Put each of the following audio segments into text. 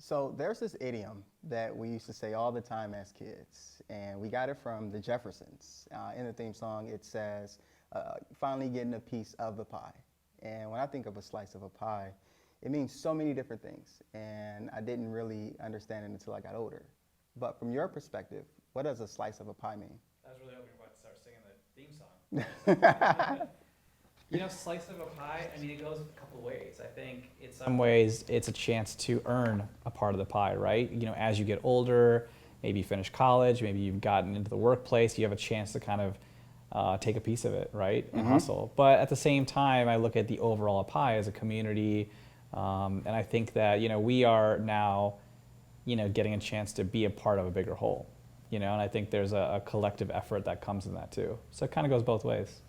So there's this idiom that we used to say all the time as kids, and we got it from the Jeffersons. In the theme song, it says, finally getting a piece of the pie. And when I think of a slice of a pie, it means so many different things, and I didn't really understand it until I got older. But from your perspective, what does a slice of a pie mean? I was really hoping you were about to start singing the theme song. Slice of a pie, I mean, it goes a couple ways. I think in some ways it's a chance to earn a part of the pie, right? As you get older, maybe you finish college, maybe you've gotten into the workplace, you have a chance to kind of take a piece of it, right? And hustle. But at the same time, I look at the overall pie as a community, and I think that, we are now, getting a chance to be a part of a bigger whole, and I think there's a collective effort that comes in that too. So it kind of goes both ways.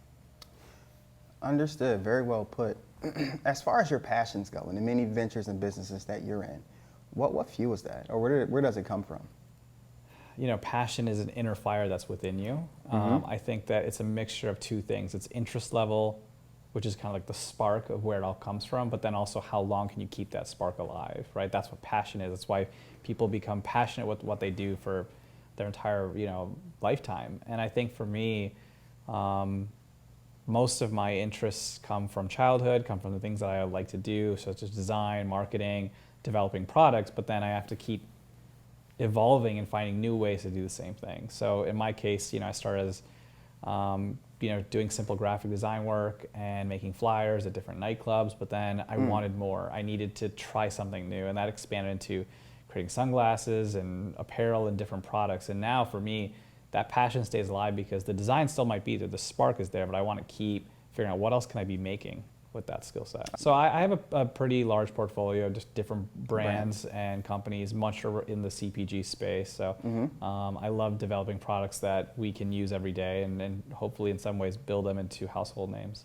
Understood. Very well put. As far as your passions go and the many ventures and businesses that you're in, what fuels that, or where does it come from? Passion is an inner fire that's within you. I think that it's a mixture of two things. It's interest level, which is kind of like the spark of where it all comes from, but then also how long can you keep that spark alive, right? That's what passion is. That's why people become passionate with what they do for their entire, lifetime. And I think for me, most of my interests come from childhood, come from the things that I like to do, such as design, marketing, developing products, but then I have to keep evolving and finding new ways to do the same thing. So in my case, I started as, doing simple graphic design work and making flyers at different nightclubs, but then I wanted more. I needed to try something new, and that expanded into creating sunglasses and apparel and different products. And now for me, that passion stays alive because the design still might be there, the spark is there, but I want to keep figuring out what else can I be making with that skill set. So I have a pretty large portfolio of just different brands and companies, much in the CPG space. So I love developing products that we can use every day and hopefully in some ways build them into household names.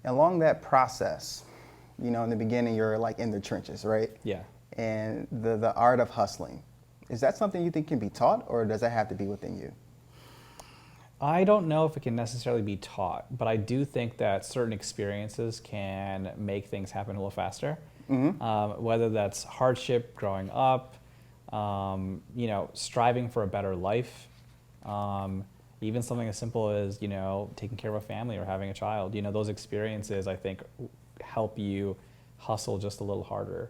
Along that process, in the beginning you're like in the trenches, right? Yeah. And the art of hustling. Is that something you think can be taught, or does that have to be within you? I don't know if it can necessarily be taught, but I do think that certain experiences can make things happen a little faster. Whether that's hardship growing up, striving for a better life, even something as simple as, taking care of a family or having a child. Those experiences, I think, help you hustle just a little harder.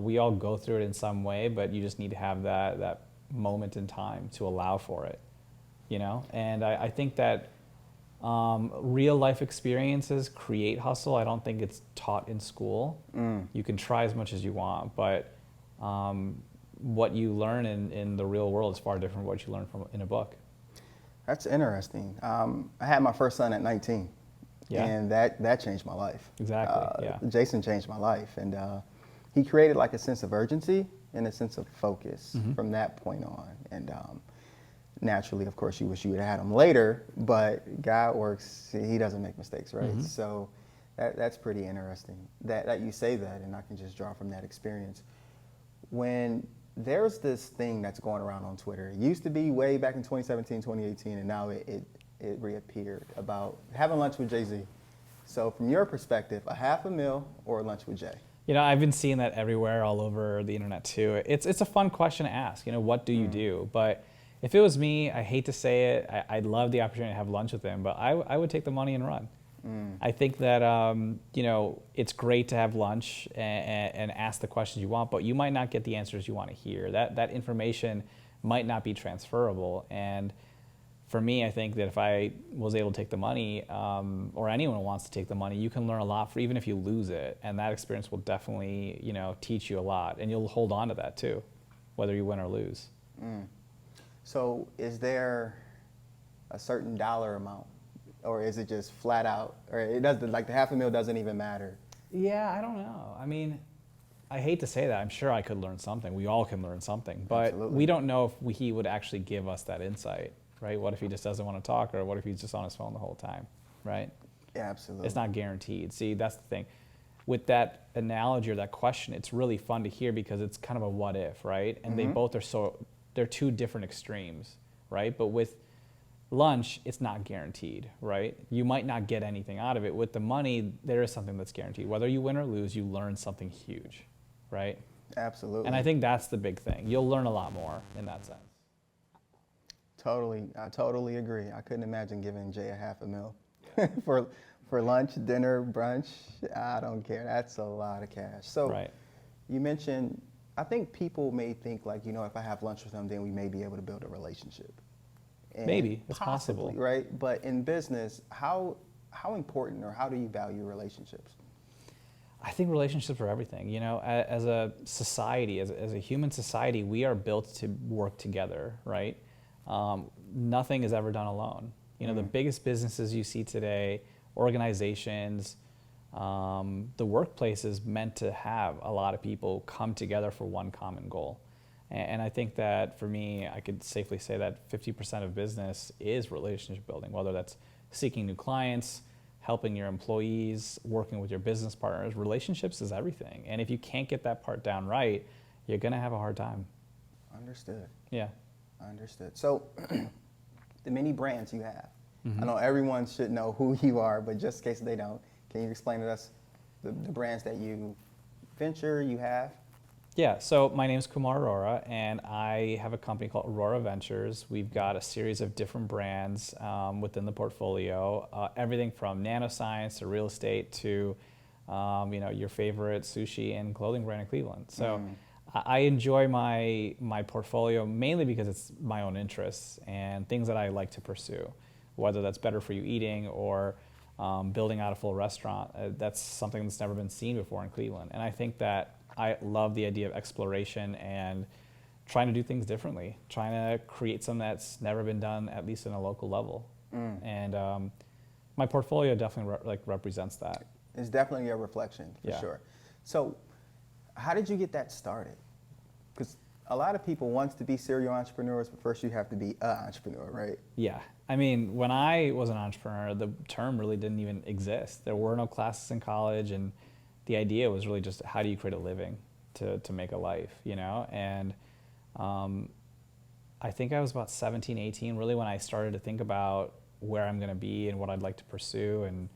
We all go through it in some way, but you just need to have that moment in time to allow for it, And I think that real life experiences create hustle. I don't think it's taught in school. You can try as much as you want, but what you learn in the real world is far different from what you learn in a book. That's interesting. I had my first son at 19. Yeah. And that changed my life. Exactly, yeah. Jason changed my life. And he created like a sense of urgency and a sense of focus from that point on. And naturally, of course, you wish you would have had him later, but God works, he doesn't make mistakes, right? So that's pretty interesting that you say that, and I can just draw from that experience. When there's this thing that's going around on Twitter, it used to be way back in 2017, 2018, and now it reappeared about having lunch with Jay-Z. So from your perspective, a $500,000 or lunch with Jay? I've been seeing that everywhere, all over the internet too. It's a fun question to ask, what do you do? But if it was me, I hate to say it, I'd love the opportunity to have lunch with him, but I would take the money and run. I think that, it's great to have lunch and ask the questions you want, but you might not get the answers you want to hear. That information might not be transferable. And for me, I think that if I was able to take the money, or anyone who wants to take the money, you can learn a lot even if you lose it. And that experience will definitely, teach you a lot. And you'll hold on to that too, whether you win or lose. So is there a certain dollar amount, or is it just flat out, or it doesn't, like the $500,000 doesn't even matter? Yeah, I don't know. I mean, I hate to say that. I'm sure I could learn something. We all can learn something, but Absolutely. We don't know if he would actually give us that insight, right? What if he just doesn't want to talk, or what if he's just on his phone the whole time, right? Yeah, absolutely. It's not guaranteed. See, that's the thing. With that analogy or that question, it's really fun to hear because it's kind of a what if, right? And they both are they're two different extremes, right? But with lunch, it's not guaranteed, right? You might not get anything out of it. With the money, there is something that's guaranteed. Whether you win or lose, you learn something huge, right? Absolutely. And I think that's the big thing. You'll learn a lot more in that sense. I totally agree. I couldn't imagine giving Jay a half a mil for lunch, dinner, brunch. I don't care. That's a lot of cash. So Right. you mentioned, I think people may think like, if I have lunch with them, then we may be able to build a relationship. And Maybe, it's possibly, possible. right? But in business, how important or how do you value relationships? I think relationships are everything. As a society, as a human society, we are built to work together, right? Nothing is ever done alone. The biggest businesses you see today, organizations, the workplace is meant to have a lot of people come together for one common goal. And I think that for me, I could safely say that 50% of business is relationship building, whether that's seeking new clients, helping your employees, working with your business partners. Relationships is everything. And if you can't get that part down right, you're going to have a hard time. Understood. Yeah. Understood. So the many brands you have, Mm-hmm. I know everyone should know who you are, but just in case they don't, can you explain to us the brands that you have? Yeah, so my name is Kumar Arora, and I have a company called Arora Ventures. We've got a series of different brands within the portfolio, everything from nanoscience to real estate to, your favorite sushi and clothing brand in Cleveland. So I enjoy my portfolio mainly because it's my own interests and things that I like to pursue, whether that's better for you eating or building out a full restaurant. That's something that's never been seen before in Cleveland, and I think that I love the idea of exploration and trying to do things differently, trying to create something that's never been done, at least in a local level. And my portfolio definitely represents that. It's definitely a reflection, for sure. So how did you get that started? Because a lot of people want to be serial entrepreneurs, but first you have to be an entrepreneur, right? Yeah. I mean, when I was an entrepreneur, the term really didn't even exist. There were no classes in college, and the idea was really just how do you create a living to make a life, And I think I was about 17, 18, really when I started to think about where I'm going to be and what I'd like to pursue. And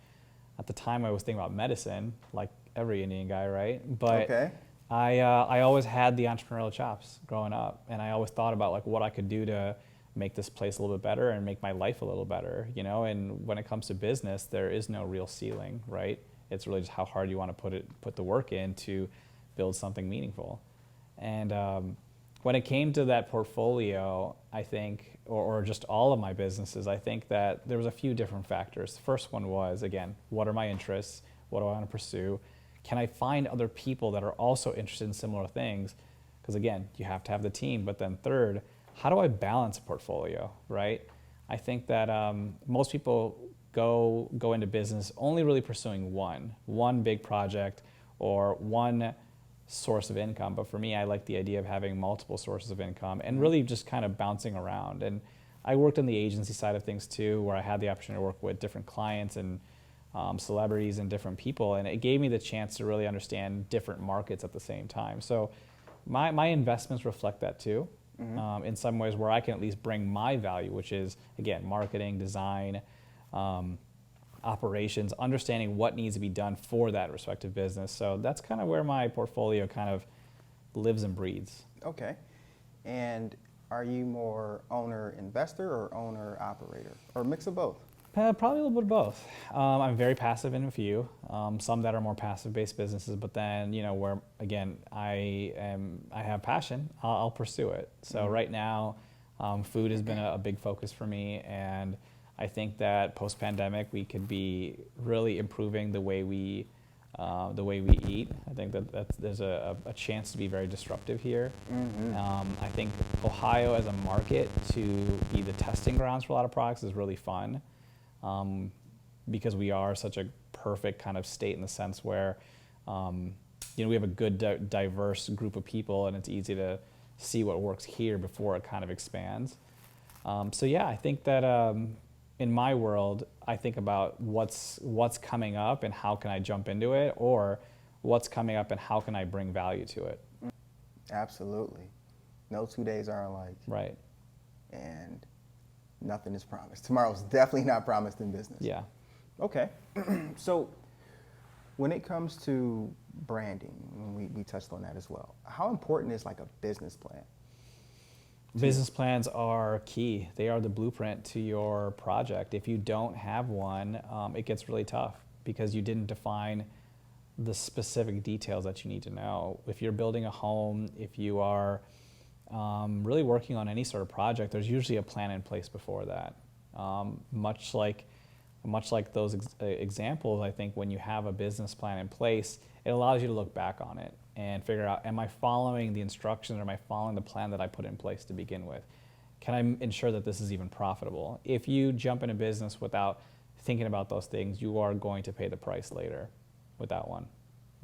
at the time I was thinking about medicine, like every Indian guy, right? But Okay. I always had the entrepreneurial chops growing up, and I always thought about like what I could do to make this place a little bit better and make my life a little better, And when it comes to business, there is no real ceiling, right? It's really just how hard you want to put the work in to build something meaningful. And when it came to that portfolio, I think, or just all of my businesses, I think that there was a few different factors. The first one was, again, what are my interests? What do I want to pursue? Can I find other people that are also interested in similar things? Because again, you have to have the team. But then third, how do I balance a portfolio, right? I think that most people go into business only really pursuing one big project or one source of income. But for me, I like the idea of having multiple sources of income and really just kind of bouncing around. And I worked on the agency side of things too, where I had the opportunity to work with different clients and celebrities and different people. And it gave me the chance to really understand different markets at the same time. So my investments reflect that too. In some ways where I can at least bring my value, which is, again, marketing, design, operations, understanding what needs to be done for that respective business. So that's kind of where my portfolio kind of lives and breathes. Okay. And are you more owner-investor or owner-operator, or a mix of both? Probably a little bit of both. I'm very passive in a few, some that are more passive-based businesses, but then, where, again, I have passion, I'll pursue it. So right now, food has been a big focus for me, and I think that post-pandemic, we could be really improving the way we eat. I think that there's a chance to be very disruptive here. I think Ohio as a market to be the testing grounds for a lot of products is really fun. Because we are such a perfect kind of state in the sense where, we have a good diverse group of people, and it's easy to see what works here before it kind of expands. I think that in my world, I think about what's coming up and how can I jump into it, or what's coming up and how can I bring value to it. Absolutely. No 2 days are alike. Right. And nothing is promised. Tomorrow's definitely not promised in business. Yeah. Okay. So when it comes to branding, we touched on that as well. How important is like a business plan? Business plans are key. They are the blueprint to your project. If you don't have one, it gets really tough because you didn't define the specific details that you need to know. If you're building a home, if you are really working on any sort of project, there's usually a plan in place before that. Much like those examples, I think when you have a business plan in place, it allows you to look back on it and figure out, am I following the instructions or am I following the plan that I put in place to begin with? Can I ensure that this is even profitable? If you jump in a business without thinking about those things, you are going to pay the price later with that one.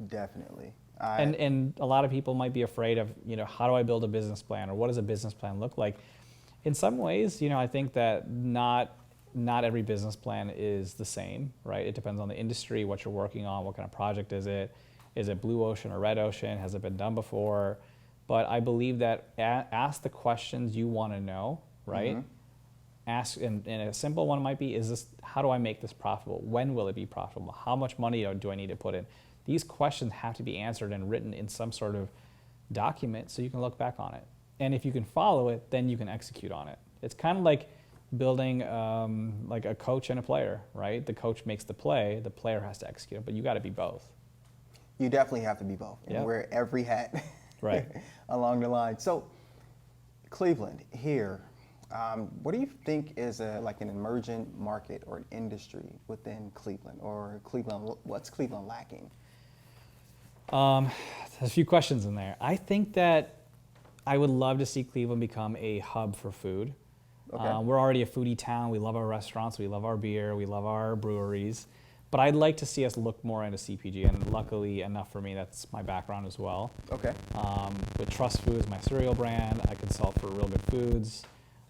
Definitely. And a lot of people might be afraid of, how do I build a business plan or what does a business plan look like? In some ways, I think that not every business plan is the same, right? It depends on the industry, what you're working on, what kind of project is it? Is it blue ocean or red ocean? Has it been done before? But I believe that ask the questions you want to know, right? Mm-hmm. Ask, and a simple one might be, how do I make this profitable? When will it be profitable? How much money do I need to put in? These questions have to be answered and written in some sort of document so you can look back on it. And if you can follow it, then you can execute on it. It's kind of like building like a coach and a player, right? The coach makes the play, the player has to execute it, but you got to be both. You definitely have to be both and wear every hat right. along the line. So Cleveland here, what do you think is like an emergent market or an industry within Cleveland, or Cleveland? What's Cleveland lacking? There's a few questions in there. I think that I would love to see Cleveland become a hub for food. Okay. We're already a foodie town. We love our restaurants. We love our beer. We love our breweries. But I'd like to see us look more into CPG, and luckily enough for me, that's my background as well. Okay. With Trust Foods, my cereal brand, I consult for Real Good Foods.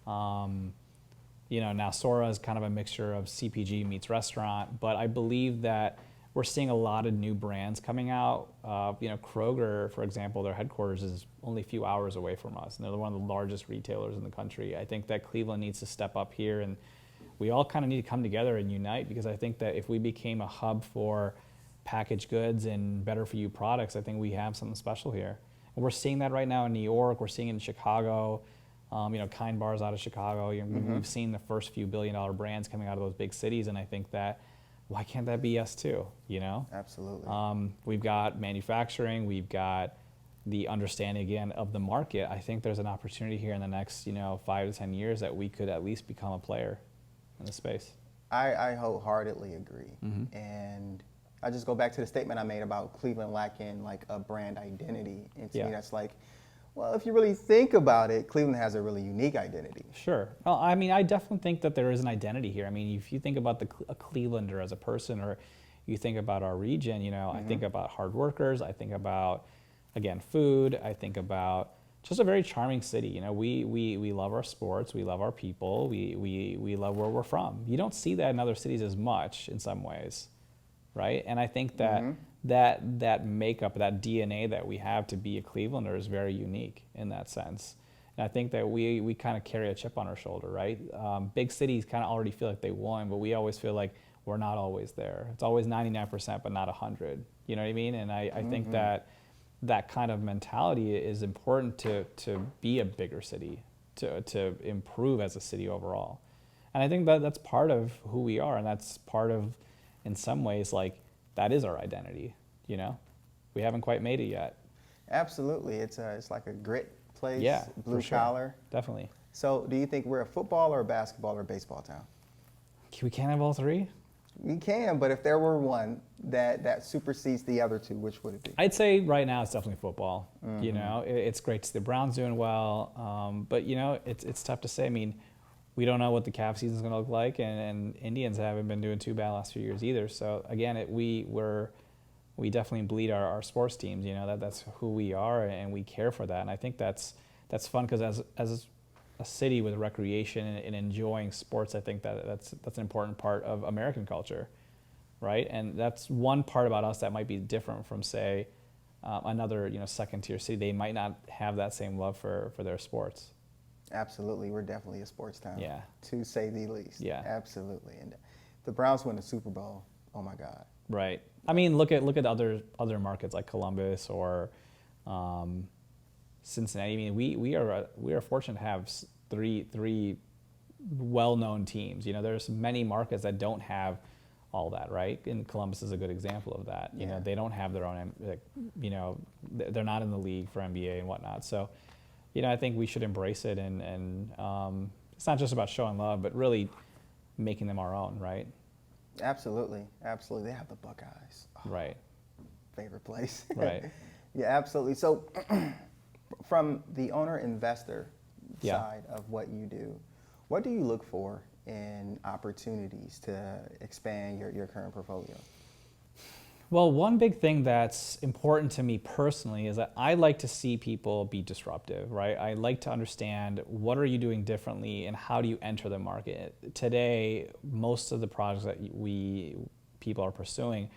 Now Sora is kind of a mixture of CPG meets restaurant, but I believe that we're seeing a lot of new brands coming out. Kroger, for example, their headquarters is only a few hours away from us, and they're one of the largest retailers in the country. I think that Cleveland needs to step up here, and we all kind of need to come together and unite, because I think that if we became a hub for packaged goods and better for you products, I think we have something special here. And we're seeing that right now in New York. We're seeing it in Chicago. Kind Bar's out of Chicago. We've seen the first few billion-dollar brands coming out of those big cities, and I think that, why can't that be us too? Absolutely. We've got manufacturing. We've got the understanding again of the market. I think there's an opportunity here in the next 5 to 10 years that we could at least become a player in the space. I wholeheartedly agree. Mm-hmm. And I just go back to the statement I made about Cleveland lacking like a brand identity. And to me, that's like, well, if you really think about it, Cleveland has a really unique identity. Sure. Well, I definitely think that there is an identity here. If you think about a Clevelander as a person, or you think about our region, Mm-hmm. I think about hard workers. I think about, again, food. I think about just a very charming city. We love our sports. We love our people. We love where we're from. You don't see that in other cities as much in some ways, right? And I think that that makeup, that DNA that we have to be a Clevelander is very unique in that sense. And I think that we kind of carry a chip on our shoulder, right? Big cities kind of already feel like they won, but we always feel like we're not always there. It's always 99%, but not 100. You know what I mean? And I think that kind of mentality is important to be a bigger city, to improve as a city overall. And I think that's part of who we are, and that's part of, in some ways, like, that is our identity. We haven't quite made it yet. Absolutely. It's like a grit place, blue for sure. collar. Definitely. So do you think we're a football or a basketball or baseball town? We can't have all three? We can, but if there were one that supersedes the other two, which would it be? I'd say right now it's definitely football. Mm-hmm. It's great to see the Browns doing well, but it's tough to say. We don't know what the Cavs season is going to look like, and Indians haven't been doing too bad last few years either. So again, we definitely bleed our sports teams. That's who we are, and we care for that. And I think that's fun, because as a city with recreation and enjoying sports, I think that's an important part of American culture, right? And that's one part about us that might be different from, say, another second tier city. They might not have that same love for their sports. Absolutely, we're definitely a sports town. Yeah. To say the least. Yeah. Absolutely. And the Browns win the Super Bowl. Oh my God. Right. I mean, look at other markets like Columbus or Cincinnati. I mean, we are fortunate to have three well-known teams. You know, there's many markets that don't have all that, right? And Columbus is a good example of that. You know, they don't have their own, like, you know, they're not in the league for NBA and whatnot. So, you know, I think we should embrace it, and it's not just about showing love, but really making them our own, right? Absolutely, absolutely. They have the Buckeyes. Oh, Right. favorite place. Right. Yeah, absolutely. So, from the owner-investor Yeah. side of what you do, what do you look for in opportunities to expand your current portfolio? Well, one big thing that's important to me personally is that I like to see people be disruptive, right? I like to understand what are you doing differently and how do you enter the market. Today, most of the projects that people are pursuing,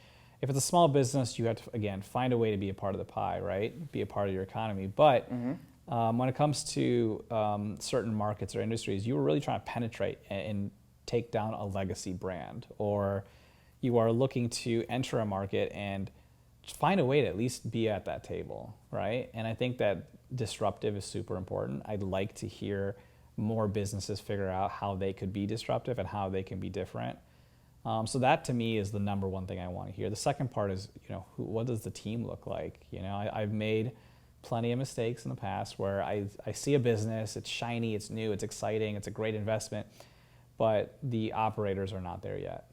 if it's a small business, you have to, again, find a way to be a part of the pie, right? Be a part of your economy. But when it comes to certain markets or industries, you are really trying to penetrate and take down a legacy brand, or you are looking to enter a market and find a way to at least be at that table, right? And I think that disruptive is super important. I'd like to hear more businesses figure out how they could be disruptive and how they can be different. So that to me is the number one thing I want to hear. The second part is, you know, what does the team look like? You know, I've made plenty of mistakes in the past where I see a business, it's shiny, it's new, it's exciting, it's a great investment, but the operators are not there yet.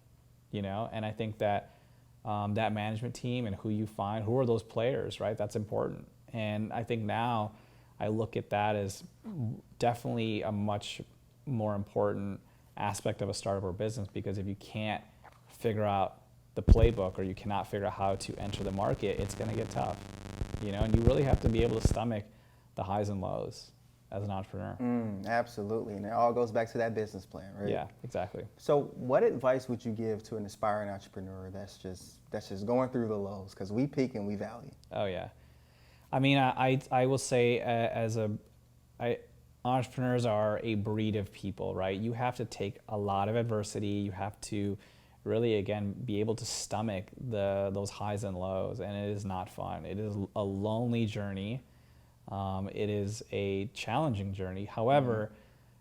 You know, and I think that that management team and who you find, who are those players, right? That's important. And I think now I look at that as definitely a much more important aspect of a startup or business, because if you can't figure out the playbook or you cannot figure out how to enter the market, it's going to get tough. You know, and you really have to be able to stomach the highs and lows as an entrepreneur. Absolutely, and it all goes back to that business plan, right? Yeah, exactly. So, what advice would you give to an aspiring entrepreneur that's just going through the lows? Because we peak and we valley. Oh yeah, I mean, I will say entrepreneurs are a breed of people, right? You have to take a lot of adversity. You have to really, again, be able to stomach those highs and lows, and it is not fun. It is a lonely journey. It is a challenging journey. However,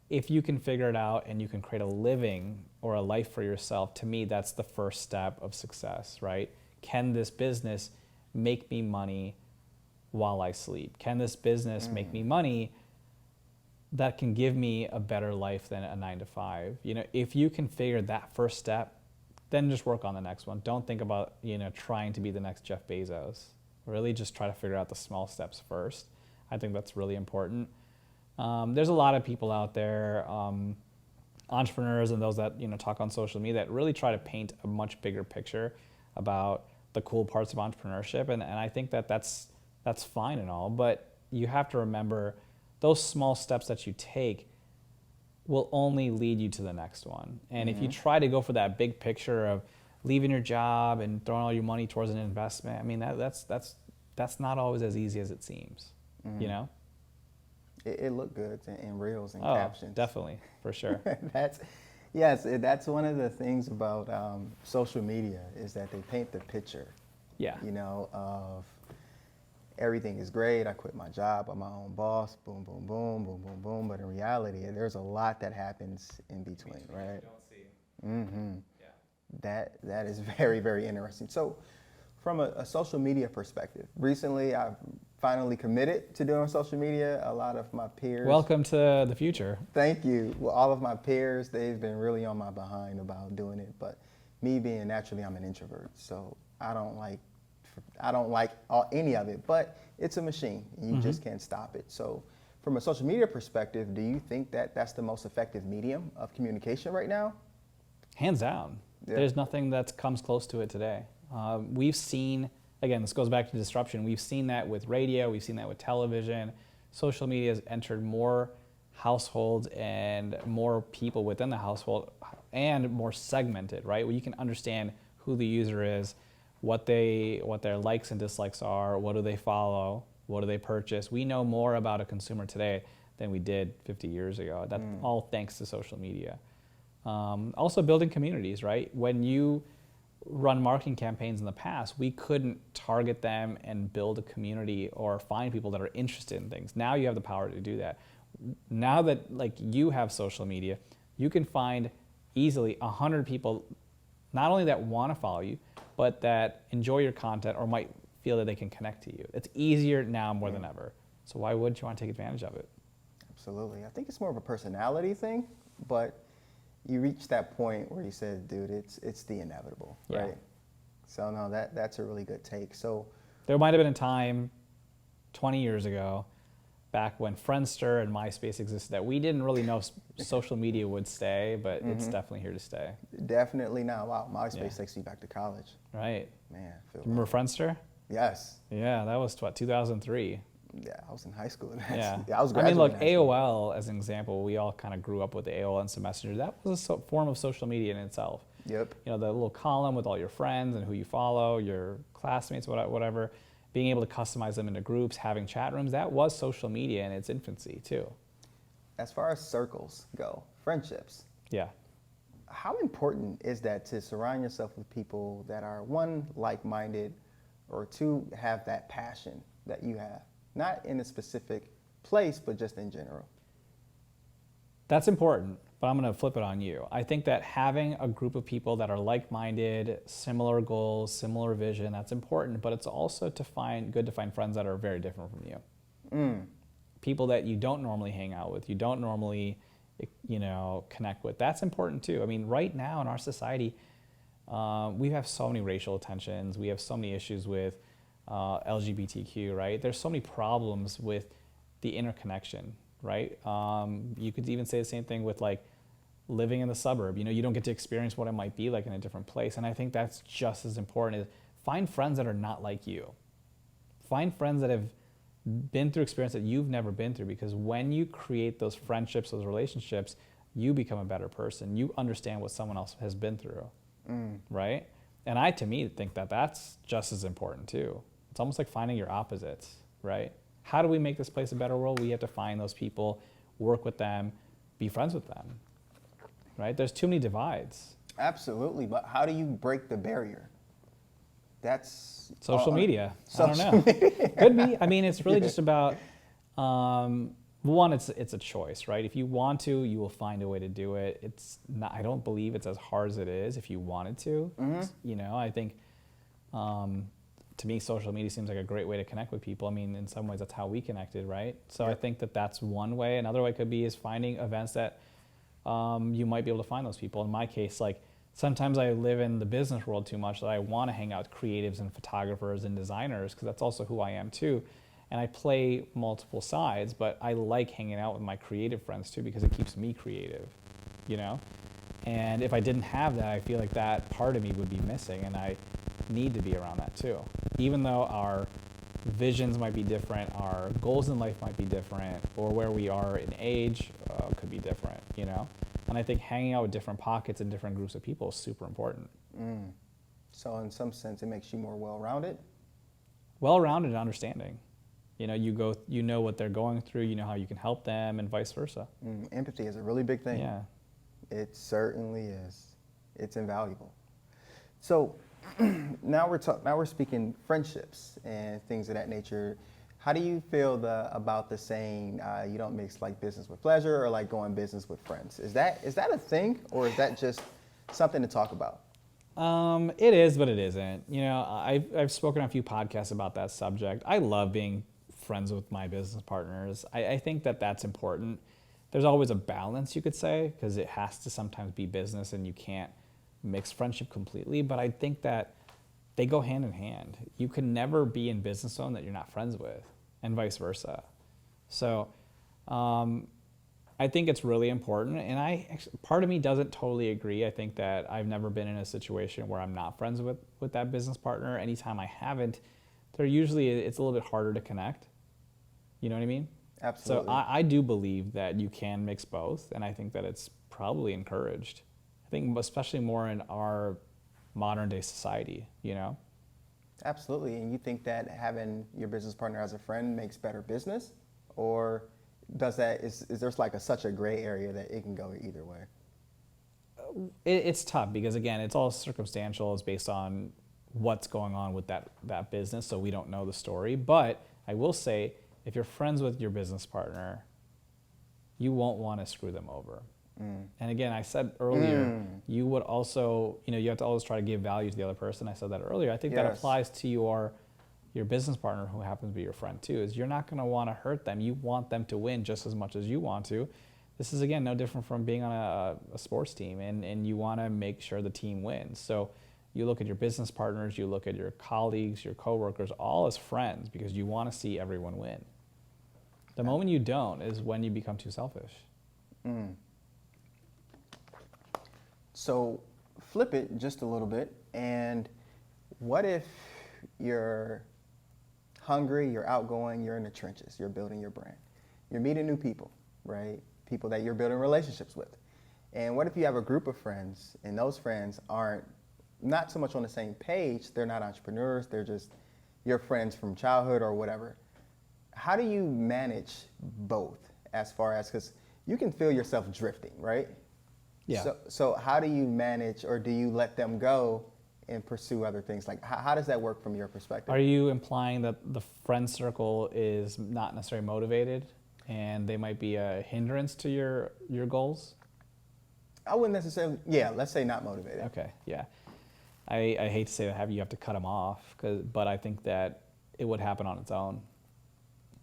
if you can figure it out and you can create a living or a life for yourself, to me, that's the first step of success, right? Can this business make me money while I sleep? Can this business make me money that can give me a better life than a 9-to-5? You know, if you can figure that first step, then just work on the next one. Don't think about, you know, trying to be the next Jeff Bezos. Really just try to figure out the small steps first. I think that's really important. There's a lot of people out there, entrepreneurs and those that, you know, talk on social media, that really try to paint a much bigger picture about the cool parts of entrepreneurship, and I think that's fine and all, but you have to remember those small steps that you take will only lead you to the next one. And if you try to go for that big picture of leaving your job and throwing all your money towards an investment, I mean, that's not always as easy as it seems. You know, it looked good in reels and oh, captions. Definitely, for sure. That's one of the things about social media, is that they paint the picture. Yeah. You know, of everything is great. I quit my job. I'm my own boss. Boom, boom, boom, boom, boom, boom. But in reality, there's a lot that happens in between, right? Yeah. That is very, very interesting. So, from a social media perspective, recently I've finally committed to doing social media. A lot of my peers. Welcome to the future. Thank you. Well, all of my peers, they've been really on my behind about doing it. But me being naturally, I'm an introvert, so I don't like any of it. But it's a machine. You just can't stop it. So, from a social media perspective, do you think that that's the most effective medium of communication right now? Hands down. Yeah. There's nothing that comes close to it today. We've seen, again, this goes back to disruption. We've seen that with radio. We've seen that with television. Social media has entered more households and more people within the household, and more segmented, right? Where you can understand who the user is, what their likes and dislikes are, what do they follow, what do they purchase. We know more about a consumer today than we did 50 years ago. That's all thanks to social media. Also building communities, right? When you run marketing campaigns in the past, we couldn't target them and build a community or find people that are interested in things. Now you have the power to do that. Now that like you have social media, you can find easily 100 people, not only that want to follow you, but that enjoy your content or might feel that they can connect to you. It's easier now more than ever. So why wouldn't you want to take advantage of it? Absolutely. I think it's more of a personality thing, but you reach that point where you said, dude, it's the inevitable, Yeah. right? So no, that's a really good take. So There might have been a time 20 years ago, back when Friendster and MySpace existed, that we didn't really know social media would stay, but it's definitely here to stay. definitely now, wow, MySpace Yeah. takes you back to college. Right. Man, I feel Remember Friendster? yes. Yeah, that was what, 2003. Yeah, I was in high school. Yeah. I was I mean, graduating look, high school. AOL as an example, we all kind of grew up with the AOL Instant Messenger. That was a form of social media in itself. Yep. You know, the little column with all your friends and who you follow, your classmates, whatever, being able to customize them into groups, having chat rooms, that was social media in its infancy too. As far as circles go, friendships, Yeah. how important is that to surround yourself with people that are, one, like-minded, or two, have that passion that you have? Not in a specific place, but just in general. That's important, but I'm going to flip it on you. I think that having a group of people that are like-minded, similar goals, similar vision, that's important, but it's also good to find friends that are very different from you. People that you don't normally hang out with, you don't normally, connect with. That's important too. I mean, right now in our society, we have so many racial tensions. We have so many issues with LGBTQ, right? There's so many problems with the interconnection, right? You could even say the same thing with like living in the suburb. You don't get to experience what it might be like in a different place. And I think that's just as important. Is find friends that are not like you. Find friends that have been through experience that you've never been through, because when you create those friendships, those relationships, you become a better person. You understand what someone else has been through, right? And to me, think that that's just as important too. It's almost like finding your opposites, right? How do we make this place a better world? We have to find those people, work with them, be friends with them, right? There's too many divides. Absolutely, but how do you break the barrier? That's Social media. I Social don't know. Could be. I mean, it's really just about one. It's a choice, right? If you want to, you will find a way to do it. It's not. I don't believe it's as hard as it is if you wanted to. I think to me, social media seems like a great way to connect with people. I mean, in some ways, that's how we connected, right? So I think that's one way. Another way could be is finding events that you might be able to find those people. In my case, like sometimes I live in the business world too much that I want to hang out with creatives and photographers and designers, because that's also who I am too. And I play multiple sides, but I like hanging out with my creative friends too, because it keeps me creative, And if I didn't have that, I feel like that part of me would be missing, and I need to be around that too. Even though our visions might be different, our goals in life might be different, or where we are in age could be different, And I think hanging out with different pockets and different groups of people is super important. So in some sense, it makes you more well-rounded. Well-rounded and understanding. You know what they're going through, you know how you can help them, and vice versa. Empathy is a really big thing. Yeah. It certainly is. It's invaluable. So now we're speaking friendships and things of that nature. How do you feel about the saying, you don't mix like business with pleasure, or like going business with friends? Is that a thing, or is that just something to talk about? It is, but it isn't. I've spoken on a few podcasts about that subject. I love being friends with my business partners. I think that's important. There's always a balance, you could say, because it has to sometimes be business and you can't mix friendship completely. But I think that they go hand in hand. You can never be in business zone that you're not friends with, and vice versa. So I think it's really important, and part of me doesn't totally agree. I think that I've never been in a situation where I'm not friends with that business partner. Anytime I haven't, it's a little bit harder to connect. You know what I mean? Absolutely. So I do believe that you can mix both, and I think that it's probably encouraged. I think especially more in our modern day society, Absolutely. And you think that having your business partner as a friend makes better business, or is there like such a gray area that it can go either way? It's tough because again, it's all circumstantial. It's based on what's going on with that business, so we don't know the story. But I will say, if you're friends with your business partner, you won't want to screw them over. And again, I said earlier, you would also, you have to always try to give value to the other person. I said that earlier. I think that applies to your business partner, who happens to be your friend too. Is you're not going to want to hurt them. You want them to win just as much as you want to. This is, again, no different from being on a sports team, and you want to make sure the team wins. So you look at your business partners, you look at your colleagues, your coworkers, all as friends, because you want to see everyone win. The moment you don't is when you become too selfish. So flip it just a little bit, and what if you're hungry, you're outgoing, you're in the trenches, you're building your brand, you're meeting new people, right? People that you're building relationships with. And what if you have a group of friends, and those friends aren't not so much on the same page, they're not entrepreneurs, they're just your friends from childhood or whatever. How do you manage both, as far as, because you can feel yourself drifting, right? Yeah. So how do you manage, or do you let them go and pursue other things? Like, how does that work from your perspective? Are you implying that the friend circle is not necessarily motivated and they might be a hindrance to your goals? I wouldn't necessarily, let's say not motivated. Okay, yeah. I hate to say that you have to cut them off, but I think that it would happen on its own.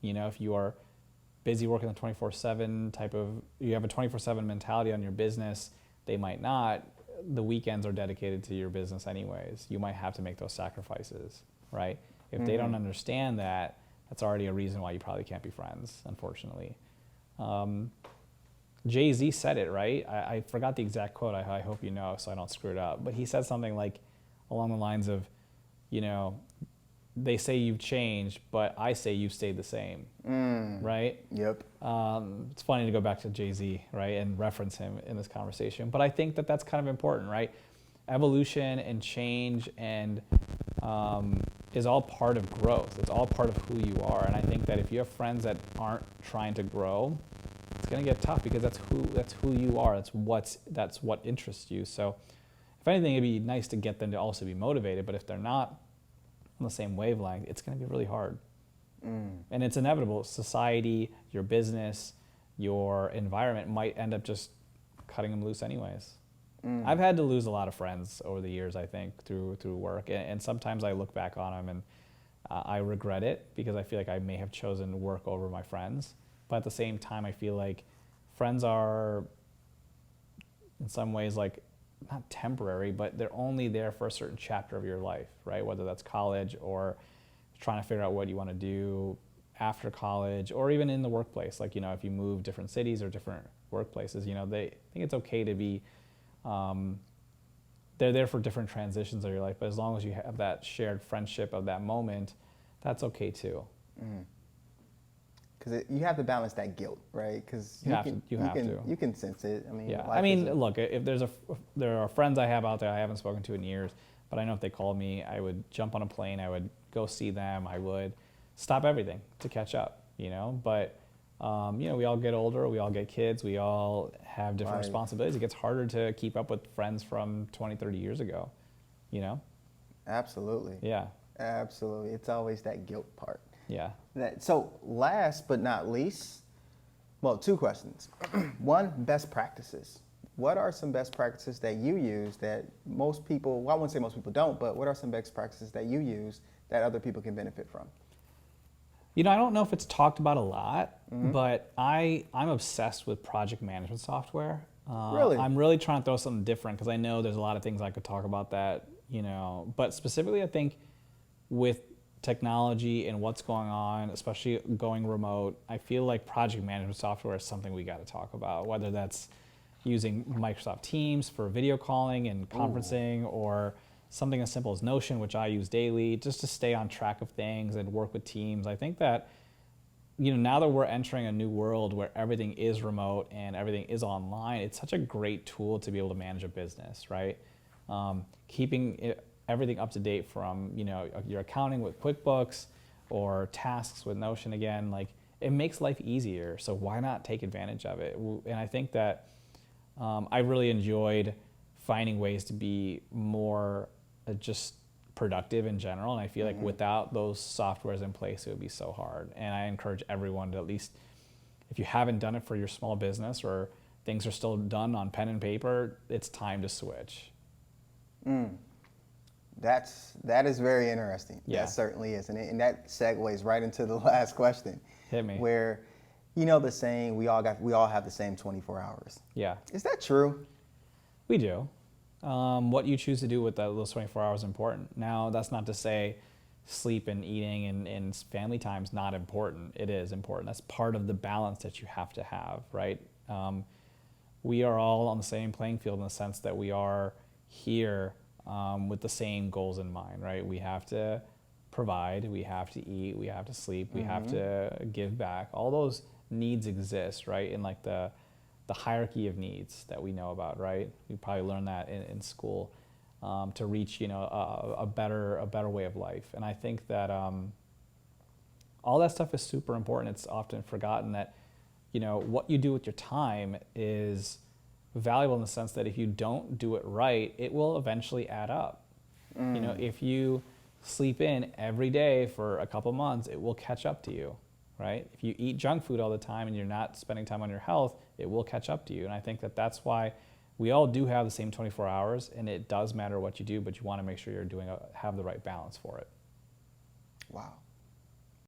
If you are busy working the 24/7 you have a 24/7 mentality on your business, they might not. The weekends are dedicated to your business anyways. You might have to make those sacrifices, right? If they don't understand that, that's already a reason why you probably can't be friends, unfortunately. Jay-Z said it, right? I forgot the exact quote. I hope you know, so I don't screw it up. But he said something like along the lines of, they say you've changed, but I say you've stayed the same, right? Yep. It's funny to go back to Jay-Z, right, and reference him in this conversation. But I think that that's kind of important, right? Evolution and change and is all part of growth. It's all part of who you are. And I think that if you have friends that aren't trying to grow, it's going to get tough, because that's who you are. That's what interests you. So if anything, it'd be nice to get them to also be motivated. But if they're not on the same wavelength, it's going to be really hard. And it's inevitable. Society, your business, your environment might end up just cutting them loose anyways. I've had to lose a lot of friends over the years, I think, through work. And sometimes I look back on them and I regret it, because I feel like I may have chosen work over my friends. But at the same time, I feel like friends are, in some ways, like, not temporary, but they're only there for a certain chapter of your life, right? Whether that's college or trying to figure out what you want to do after college, or even in the workplace. Like, if you move different cities or different workplaces, they think it's okay to be, they're there for different transitions of your life, but as long as you have that shared friendship of that moment, that's okay too. Because you have to balance that guilt, right? Because you can sense it. I mean, yeah. Look, if there are friends I have out there I haven't spoken to in years, but I know if they called me, I would jump on a plane, I would go see them, I would stop everything to catch up, But, we all get older, we all get kids, we all have different responsibilities. It gets harder to keep up with friends from 20, 30 years ago, Absolutely. Yeah. Absolutely. It's always that guilt part. Yeah. So last but not least, well, two questions. One, best practices. What are some best practices that you use that most people, well, I wouldn't say most people don't, but what are some best practices that you use that other people can benefit from? I don't know if it's talked about a lot, but I'm obsessed with project management software. Really? I'm really trying to throw something different, because I know there's a lot of things I could talk about that, but specifically I think with technology and what's going on, especially going remote, I feel like project management software is something we got to talk about, whether that's using Microsoft Teams for video calling and conferencing, or something as simple as Notion, which I use daily, just to stay on track of things and work with teams. I think that, now that we're entering a new world where everything is remote and everything is online, it's such a great tool to be able to manage a business, right? Keeping everything up to date, from your accounting with QuickBooks or tasks with Notion, again, like, it makes life easier, so why not take advantage of it? And I think that I really enjoyed finding ways to be more just productive in general. And I feel like without those softwares in place, it would be so hard. And I encourage everyone to, at least if you haven't done it for your small business or things are still done on pen and paper, it's time to switch. That is very interesting. Yeah. That certainly is. And that segues right into the last question. Hit me. Where, you know the saying, we all have the same 24 hours. Yeah, Is that true? we do. What you choose to do with those 24 hours is important. Now, that's not to say sleep and eating and family time is not important. It is important. That's part of the balance that you have to have, right? We are all on the same playing field in the sense that we are here with the same goals in mind, right? We have to provide, we have to eat, we have to sleep, we have to give back. All those needs exist, right? In like the hierarchy of needs that we know about, right? We probably learned that in school to reach, a better way of life. And I think that all that stuff is super important. It's often forgotten that, what you do with your time is valuable in the sense that if you don't do it right, it will eventually add up. If you sleep in every day for a couple months, it will catch up to you, right? If you eat junk food all the time and you're not spending time on your health, it will catch up to you. And I think that that's why we all do have the same 24 hours, and it does matter what you do, but you want to make sure you're have the right balance for it. Wow.